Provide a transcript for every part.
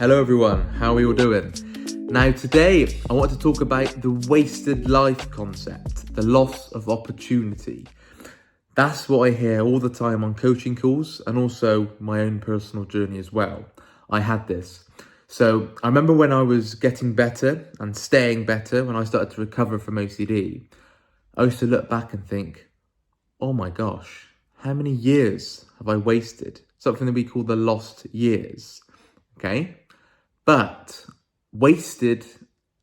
Hello everyone, how are you all doing? Now today I want to talk about the wasted life concept, the loss of opportunity. That's what I hear all the time on coaching calls and also my own personal journey as well. I had this. So I remember when I was getting better and staying better, when I started to recover from OCD, I used to look back and think, oh my gosh, how many years have I wasted? Something that we call the lost years, okay? But wasted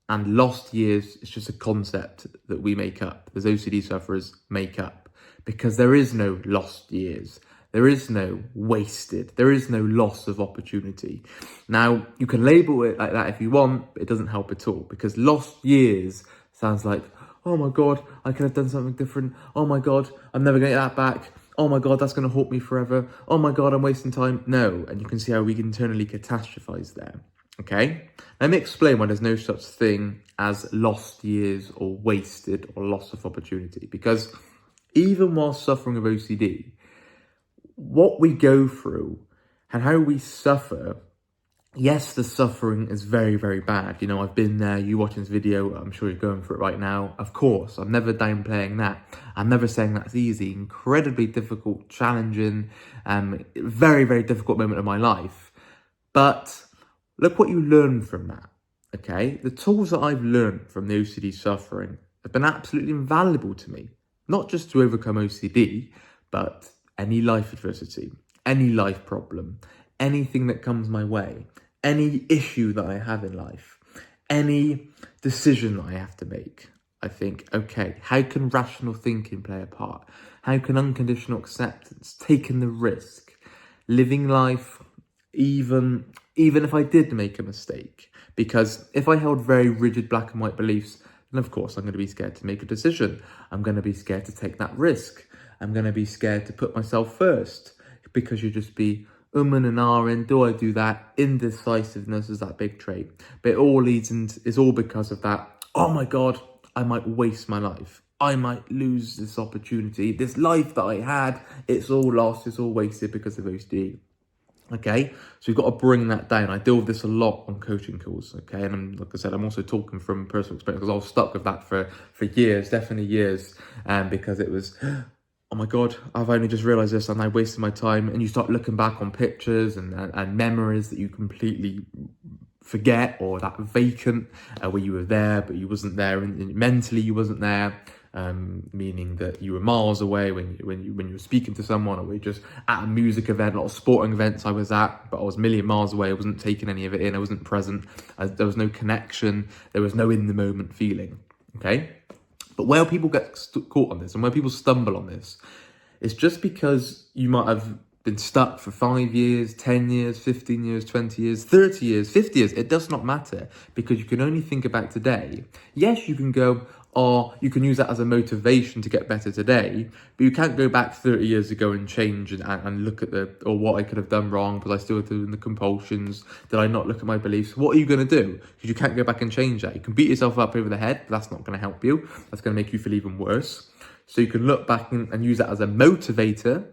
and lost years is just a concept that we make up, as OCD sufferers make up, because there is no lost years. There is no wasted. There is no loss of opportunity. Now, you can label it like that if you want, but it doesn't help at all, because lost years sounds like, oh my God, I could have done something different. Oh my God, I'm never going to get that back. Oh my God, that's going to haunt me forever. Oh my God, I'm wasting time. No, and you can see how we internally catastrophize there. Okay, let me explain why there's no such thing as lost years or wasted or loss of opportunity. Because even while suffering of OCD, what we go through and how we suffer, yes, the suffering is very, very bad. You know, I've been there, you watching this video, I'm sure you're going through it right now. Of course, I'm never downplaying that. I'm never saying that's easy. Incredibly difficult, challenging, very, very difficult moment of my life. But look what you learn from that, okay? The tools that I've learned from the OCD suffering have been absolutely invaluable to me. Not just to overcome OCD, but any life adversity, any life problem, anything that comes my way, any issue that I have in life, any decision that I have to make. I think, okay, how can rational thinking play a part? How can unconditional acceptance, taking the risk, living life, even if I did make a mistake? Because if I held very rigid black and white beliefs, then of course I'm going to be scared to make a decision. I'm going to be scared to take that risk. I'm going to be scared to put myself first, because you just be and ahhing, do I do that? Indecisiveness is that big trait. But it all leads into, it's all because of that, oh my God, I might waste my life. I might lose this opportunity. This life that I had, it's all lost, it's all wasted because of OCD. Okay, so you've got to bring that down. I deal with this a lot on coaching calls, okay? And like I said, I'm also talking from personal experience, because I was stuck with that for years, definitely years, because it was, oh my God, I've only just realised this and I wasted my time. And you start looking back on pictures and memories that you completely forget, or that vacant, where you were there, but you wasn't there, and mentally you wasn't there. Meaning that you were miles away when you were speaking to someone, or we were just at a music event, a lot of sporting events I was at, but I was a million miles away. I wasn't taking any of it in. I wasn't present. There was no connection. There was no in the moment feeling. Okay. But where people get caught on this and where people stumble on this, it's just because you might have been stuck for 5 years, 10 years, 15 years, 20 years, 30 years, 50 years. It does not matter, because you can only think about today. Yes, you can go, or you can use that as a motivation to get better today, but you can't go back 30 years ago and change and look at what I could have done wrong, because I still doing the compulsions. Did I not look at my beliefs? What are you going to do? Because you can't go back and change that. You can beat yourself up over the head, but that's not going to help you. That's going to make you feel even worse. So you can look back and use that as a motivator.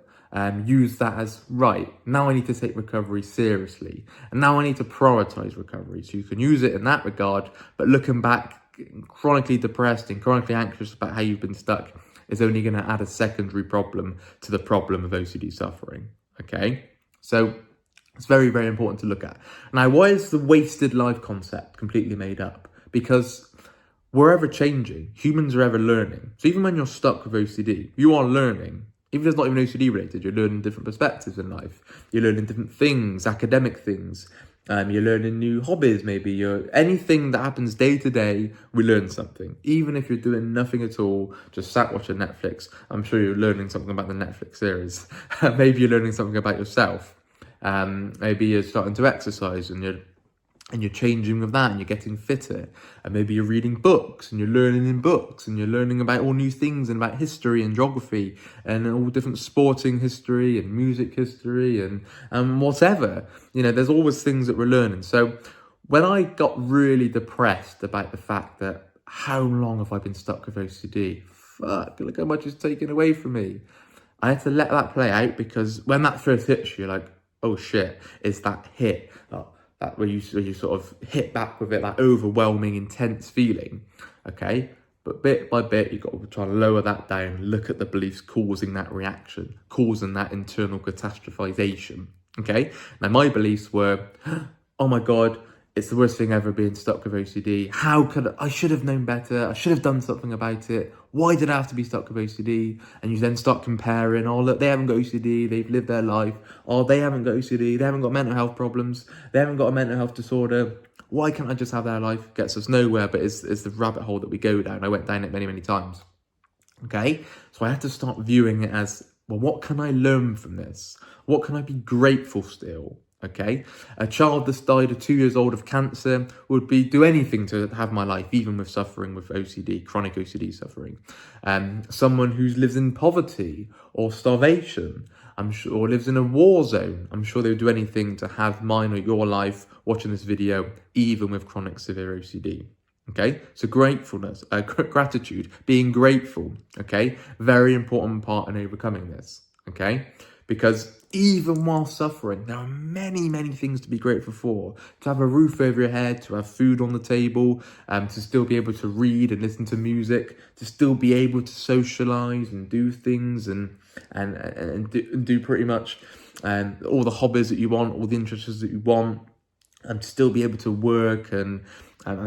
Use that as, right, now I need to take recovery seriously, and now I need to prioritize recovery. So you can use it in that regard, but looking back, chronically depressed and chronically anxious about how you've been stuck is only going to add a secondary problem to the problem of OCD suffering. Okay, so it's very, very important to look at. Now, why is the wasted life concept completely made up? Because we're ever changing. Humans are ever learning. So even when you're stuck with OCD, you are learning. Even if it's not even OCD related, you're learning different perspectives in life. You're learning different things, academic things. You're learning new hobbies, maybe. Anything that happens day to day, we learn something. Even if you're doing nothing at all, just sat watching Netflix, I'm sure you're learning something about the Netflix series. Maybe you're learning something about yourself. Maybe you're starting to exercise and you're changing with that and you're getting fitter. And maybe you're reading books and you're learning in books and you're learning about all new things and about history and geography and all different sporting history and music history and whatever. You know, there's always things that we're learning. So when I got really depressed about the fact that how long have I been stuck with OCD? Fuck, look how much it's taken away from me. I had to let that play out, because when that first hits you, you're like, oh shit, it's that hit. that where you sort of hit back with it, that overwhelming, intense feeling, okay? But bit by bit, you've got to try to lower that down, look at the beliefs causing that reaction, causing that internal catastrophization, okay? Now, my beliefs were, oh my God, it's the worst thing ever being stuck with OCD. I should have known better. I should have done something about it. Why did I have to be stuck with OCD? And you then start comparing, oh, look, they haven't got OCD. They've lived their life. Oh, they haven't got OCD. They haven't got mental health problems. They haven't got a mental health disorder. Why can't I just have their life? Gets us nowhere, but it's the rabbit hole that we go down. I went down it many, many times. Okay? So I had to start viewing it as, well, what can I learn from this? What can I be grateful still? Okay, a child that's died at 2 years old of cancer would do anything to have my life, even with suffering with OCD, chronic OCD suffering. Someone who lives in poverty or starvation, I'm sure, or lives in a war zone, I'm sure they would do anything to have mine or your life watching this video, even with chronic severe OCD. Okay, so gratefulness, gratitude, being grateful, okay, very important part in overcoming this, okay, because even while suffering, there are many, many things to be grateful for. To have a roof over your head, to have food on the table, to still be able to read and listen to music, to still be able to socialise and do things and do pretty much all the hobbies that you want, all the interests that you want, and to still be able to work and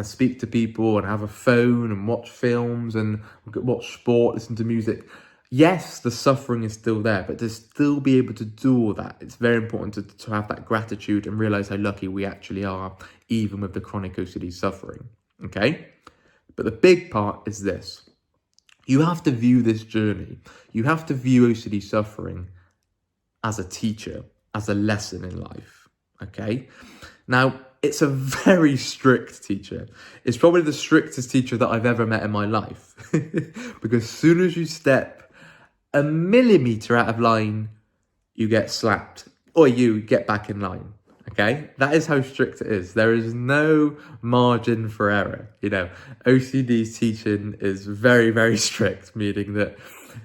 speak to people and have a phone and watch films and watch sport, listen to music. Yes, the suffering is still there, but to still be able to do all that, it's very important to have that gratitude and realise how lucky we actually are, even with the chronic OCD suffering, okay? But the big part is this. You have to view this journey. You have to view OCD suffering as a teacher, as a lesson in life, okay? Now, it's a very strict teacher. It's probably the strictest teacher that I've ever met in my life. Because as soon as you step a millimetre out of line, you get slapped, or you get back in line, okay? That is how strict it is. There is no margin for error. You know, OCD's teaching is very, very strict, meaning that,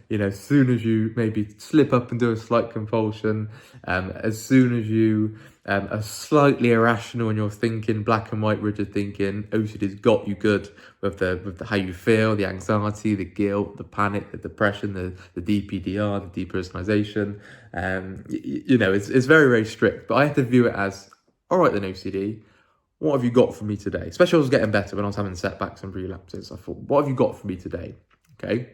you know, as soon as you maybe slip up and do a slight compulsion, as soon as you are slightly irrational in your thinking, black and white rigid thinking, OCD's got you good with the how you feel, the anxiety, the guilt, the panic, the depression, the DPDR, the depersonalization. You know, it's very, very strict. But I have to view it as, all right then, OCD, what have you got for me today? Especially when I was getting better, when I was having setbacks and relapses. I thought, what have you got for me today? Okay.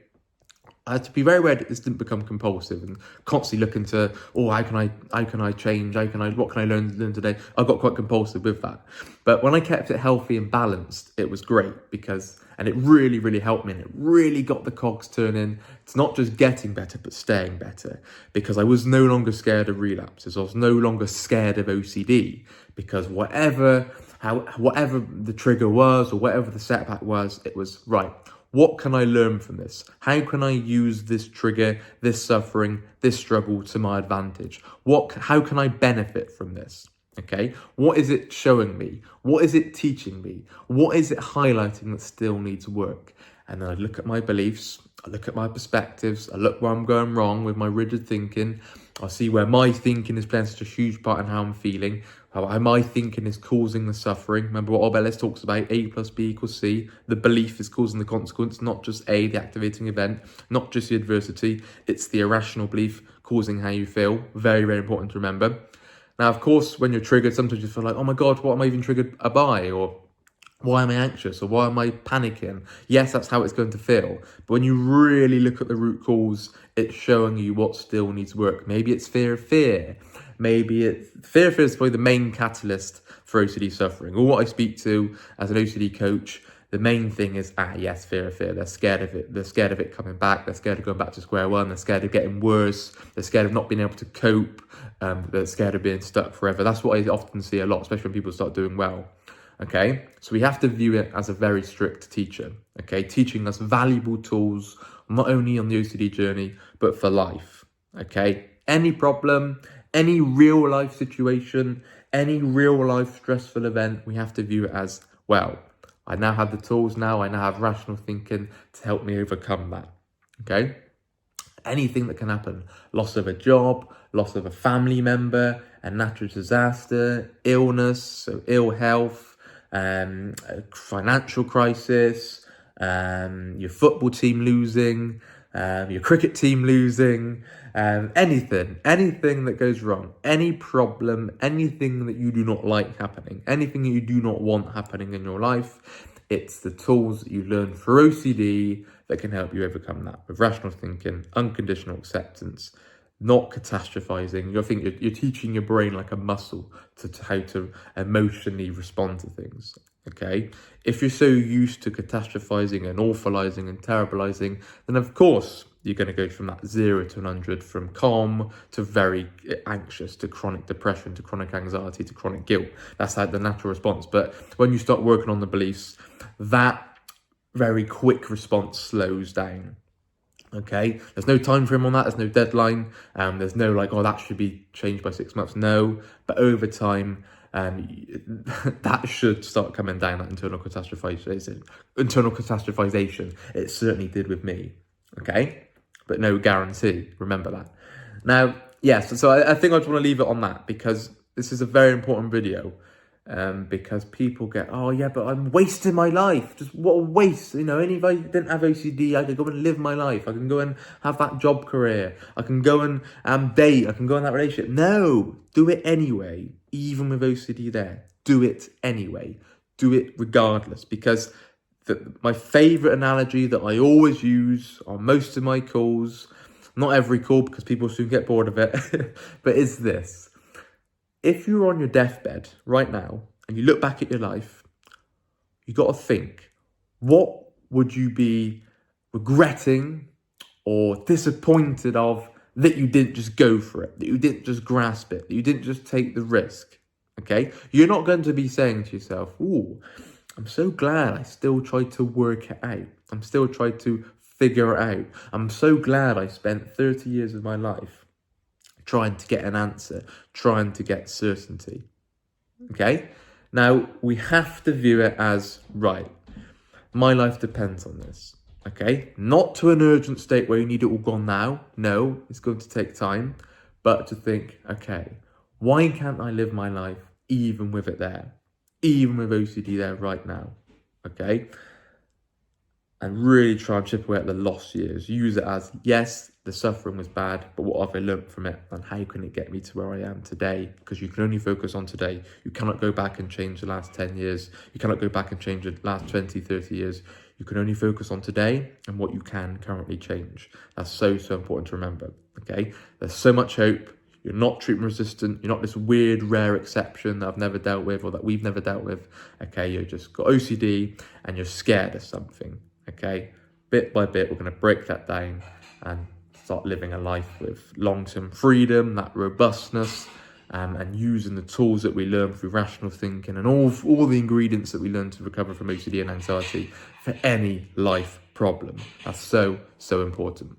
I had to be very aware that this didn't become compulsive and constantly looking to, oh, how can I change? What can I learn today? I got quite compulsive with that. But when I kept it healthy and balanced, it was great and it really, really helped me. And it really got the cogs turning. It's not just getting better, but staying better, because I was no longer scared of relapses. I was no longer scared of OCD, because whatever the trigger was or whatever the setback was, it was right. What can I learn from this? How can I use this trigger, this suffering, this struggle to my advantage? How can I benefit from this? Okay, what is it showing me? What is it teaching me? What is it highlighting that still needs work? And then I look at my beliefs, I look at my perspectives, I look where I'm going wrong with my rigid thinking. I see where my thinking is playing such a huge part in how I'm feeling, how my thinking is causing the suffering. Remember what Orbellis talks about, A plus B equals C. The belief is causing the consequence, not just A, the activating event, not just the adversity. It's the irrational belief causing how you feel. Very, very important to remember. Now, of course, when you're triggered, sometimes you feel like, oh my God, what am I even triggered by? Or why am I anxious? Or why am I panicking? Yes, that's how it's going to feel. But when you really look at the root cause, it's showing you what still needs work. Maybe it's fear of fear. Maybe fear is probably the main catalyst for OCD suffering. Or what I speak to as an OCD coach, the main thing is, yes, fear of fear. They're scared of it. They're scared of it coming back. They're scared of going back to square one. They're scared of getting worse. They're scared of not being able to cope. They're scared of being stuck forever. That's what I often see a lot, especially when people start doing well. Okay, so we have to view it as a very strict teacher, okay, teaching us valuable tools, not only on the OCD journey, but for life, okay? Any problem, any real life situation, any real life stressful event, we have to view it as, well, I now have the tools now, I now have rational thinking to help me overcome that, okay? Anything that can happen, loss of a job, loss of a family member, a natural disaster, illness, so ill health, a financial crisis, your football team losing, your cricket team losing, anything that goes wrong, any problem, anything that you do not like happening, anything that you do not want happening in your life, it's the tools that you learn for OCD that can help you overcome that with rational thinking, unconditional acceptance, not catastrophizing. You're teaching your brain like a muscle to how to emotionally respond to things. Okay, if you're so used to catastrophizing and awfulizing and terribilizing, then of course you're going to go from that 0 to 100, from calm to very anxious, to chronic depression, to chronic anxiety, to chronic guilt. That's like the natural response. But when you start working on the beliefs, that very quick response slows down. Okay, there's no time frame on that, there's no deadline, there's no like, oh, that should be changed by 6 months. No, but over time, that should start coming down, that internal catastrophization. It certainly did with me. Okay, but no guarantee. Remember that. Now, yes, so I think I just want to leave it on that, because this is a very important video. Because people get, oh yeah, but I'm wasting my life. Just what a waste. Only if I didn't have OCD, I could go and live my life. I can go and have that job career. I can go and date. I can go in that relationship. No, do it anyway. Even with OCD there, do it anyway. Do it regardless, because my favorite analogy that I always use on most of my calls, not every call because people soon get bored of it, but is this. If you're on your deathbed right now and you look back at your life, you got to think, what would you be regretting or disappointed of that you didn't just go for it, that you didn't just grasp it, that you didn't just take the risk, okay? You're not going to be saying to yourself, ooh, I'm so glad I still tried to work it out. I'm still trying to figure it out. I'm so glad I spent 30 years of my life trying to get an answer, trying to get certainty. Okay? Now, we have to view it as, right, my life depends on this. Okay? Not to an urgent state where you need it all gone now. No, it's going to take time. But to think, okay, why can't I live my life even with it there? Even with OCD there right now. Okay? And really try and chip away at the lost years. Use it as, yes, the suffering was bad, but what have I learned from it? And how can it get me to where I am today? Because you can only focus on today. You cannot go back and change the last 10 years. You cannot go back and change the last 20, 30 years. You can only focus on today and what you can currently change. That's so important to remember, okay? There's so much hope. You're not treatment resistant. You're not this weird, rare exception that I've never dealt with or that we've never dealt with, okay? You've just got OCD and you're scared of something. Okay, bit by bit, we're going to break that down and start living a life with long-term freedom, that robustness, and using the tools that we learn through rational thinking and all the ingredients that we learn to recover from OCD and anxiety for any life problem. That's so important.